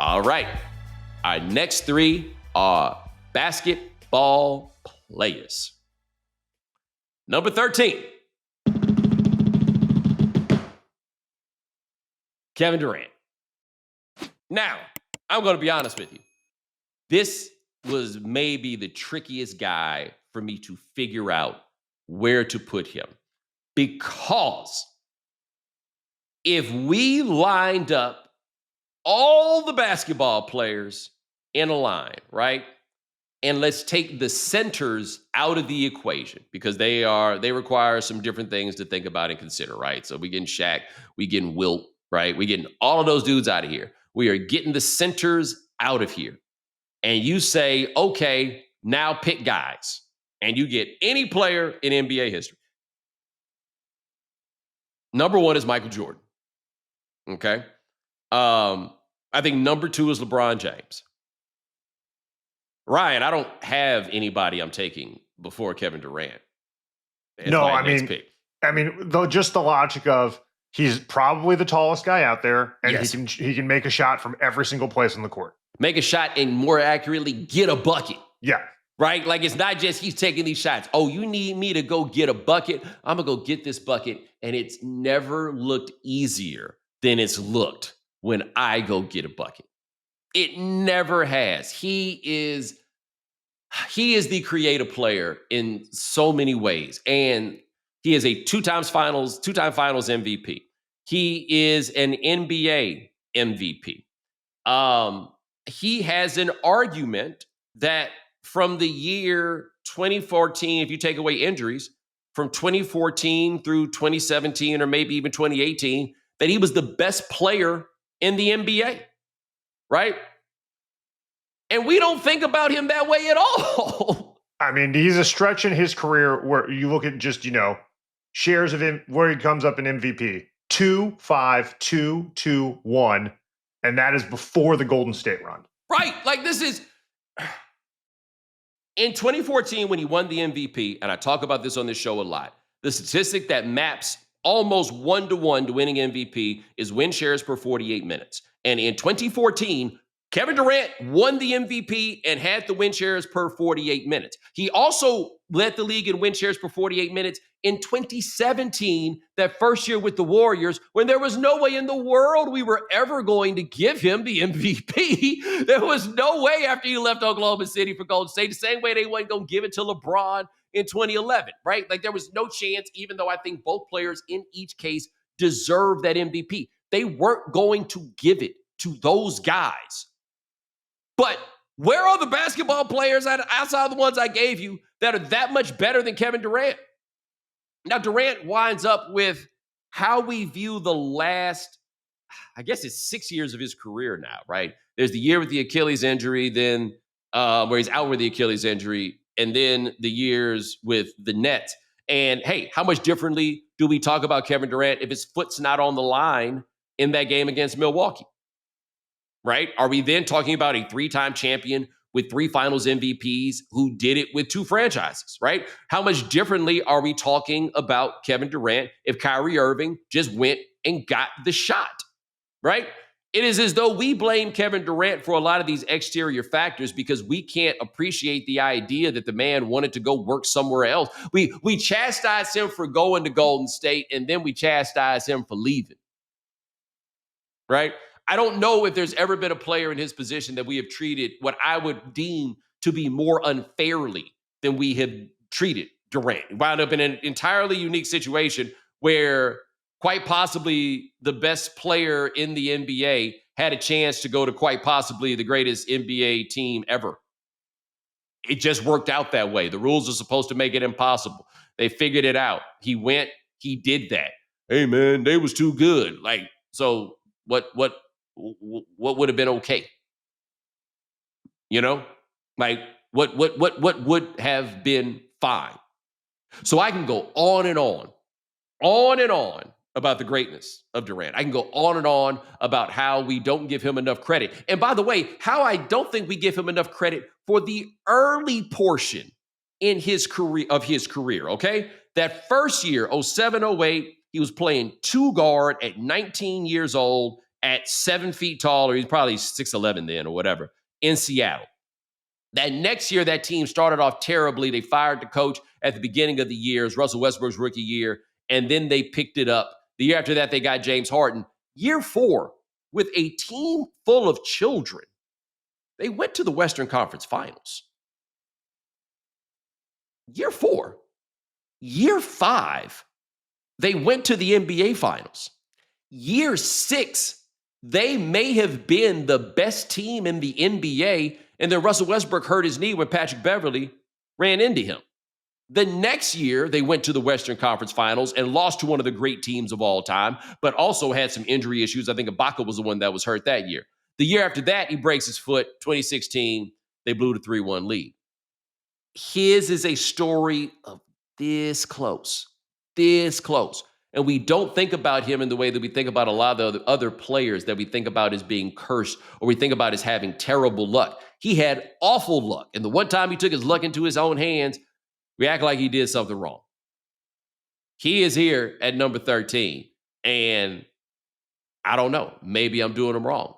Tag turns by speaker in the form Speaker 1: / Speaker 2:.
Speaker 1: All right. Our next three are basketball players. Number 13, Kevin Durant. Now, I'm going to be honest with you. This was maybe the trickiest guy for me to figure out where to put him. Because if we lined up all the basketball players in a line, right? And let's take the centers out of the equation because they require some different things to think about and consider, right? So we getting Shaq, we getting Wilt, right? We getting all of those dudes out of here. We are getting the centers out of here. And you say, okay, now pick guys. And you get any player in NBA history. Number one is Michael Jordan. Okay. I think number two is LeBron James. Ryan, I don't have anybody I'm taking before Kevin Durant.
Speaker 2: No, I mean, though, just the logic of he's probably the tallest guy out there, and
Speaker 1: yes,
Speaker 2: he can make a shot from every single place on the court.
Speaker 1: Make a shot and more accurately get a bucket.
Speaker 2: Yeah.
Speaker 1: Right? Like it's not just he's taking these shots. Oh, you need me to go get a bucket? I'm going to go get this bucket. And it's never looked easier than it's looked when I go get a bucket. It never has. He is the creative player in so many ways. And he is a two-time finals MVP. He is an NBA MVP. He has an argument that from the year 2014, if you take away injuries, from 2014 through 2017 or maybe even 2018, that he was the best player in the NBA, right? And we don't think about him that way at all.
Speaker 2: I mean, he's a stretch in his career where you look at just, shares of him where he comes up in MVP. 2, 5, 2, 2, 1. And that is before the Golden State run.
Speaker 1: Right. Like this is in 2014 when he won the MVP, and I talk about this on this show a lot, the statistic that maps almost 1-to-1 to winning MVP is win shares per 48 minutes. And in 2014, Kevin Durant won the MVP and had the win shares per 48 minutes. He also led the league in win shares per 48 minutes in 2017, that first year with the Warriors, when there was no way in the world we were ever going to give him the MVP. There was no way after he left Oklahoma City for Golden State, the same way they weren't going to give it to LeBron in 2011, right? Like there was no chance, even though I think both players in each case deserve that MVP. They weren't going to give it to those guys. But where are the basketball players outside of the ones I gave you that are that much better than Kevin Durant? Now, Durant winds up with how we view the last, I guess it's 6 years of his career now, right? There's the year with the Achilles injury, then where he's out with the Achilles injury, and then the years with the Nets. And hey, how much differently do we talk about Kevin Durant if his foot's not on the line in that game against Milwaukee? Right? Are we then talking about a 3-time champion with 3 finals MVPs who did it with 2 franchises, right? How much differently are we talking about Kevin Durant if Kyrie Irving just went and got the shot, right? It is as though we blame Kevin Durant for a lot of these exterior factors because we can't appreciate the idea that the man wanted to go work somewhere else. We chastise him for going to Golden State, and then we chastise him for leaving, right? I don't know if there's ever been a player in his position that we have treated what I would deem to be more unfairly than we have treated Durant. He wound up in an entirely unique situation where quite possibly the best player in the NBA had a chance to go to quite possibly the greatest NBA team ever. It just worked out that way. The rules are supposed to make it impossible. They figured it out. He went, he did that. Hey man, they was too good. Like, so what would have been okay? You know, like what would have been fine? So I can go on and on about the greatness of Durant. I can go on and on about how we don't give him enough credit. And by the way, how I don't think we give him enough credit for the early portion in his career, okay? That first year, 07, 08, he was playing 2 guard at 19 years old at 7 feet tall, or he's probably 6'11 then or whatever, in Seattle. That next year, that team started off terribly. They fired the coach at the beginning of the year. It was Russell Westbrook's rookie year. And then they picked it up. The year after that, they got James Harden. Year 4, with a team full of children, they went to the Western Conference Finals. Year 4. Year 5, they went to the NBA Finals. Year 6, they may have been the best team in the NBA, and then Russell Westbrook hurt his knee when Patrick Beverley ran into him. The next year, they went to the Western Conference Finals and lost to one of the great teams of all time, but also had some injury issues. I think Ibaka was the one that was hurt that year. The year after that, he breaks his foot. 2016, they blew the 3-1 lead. His is a story of this close. And we don't think about him in the way that we think about a lot of the other players that we think about as being cursed, or we think about as having terrible luck. He had awful luck. And the one time he took his luck into his own hands, we act like he did something wrong. He is here at number 13. And I don't know. Maybe I'm doing him wrong.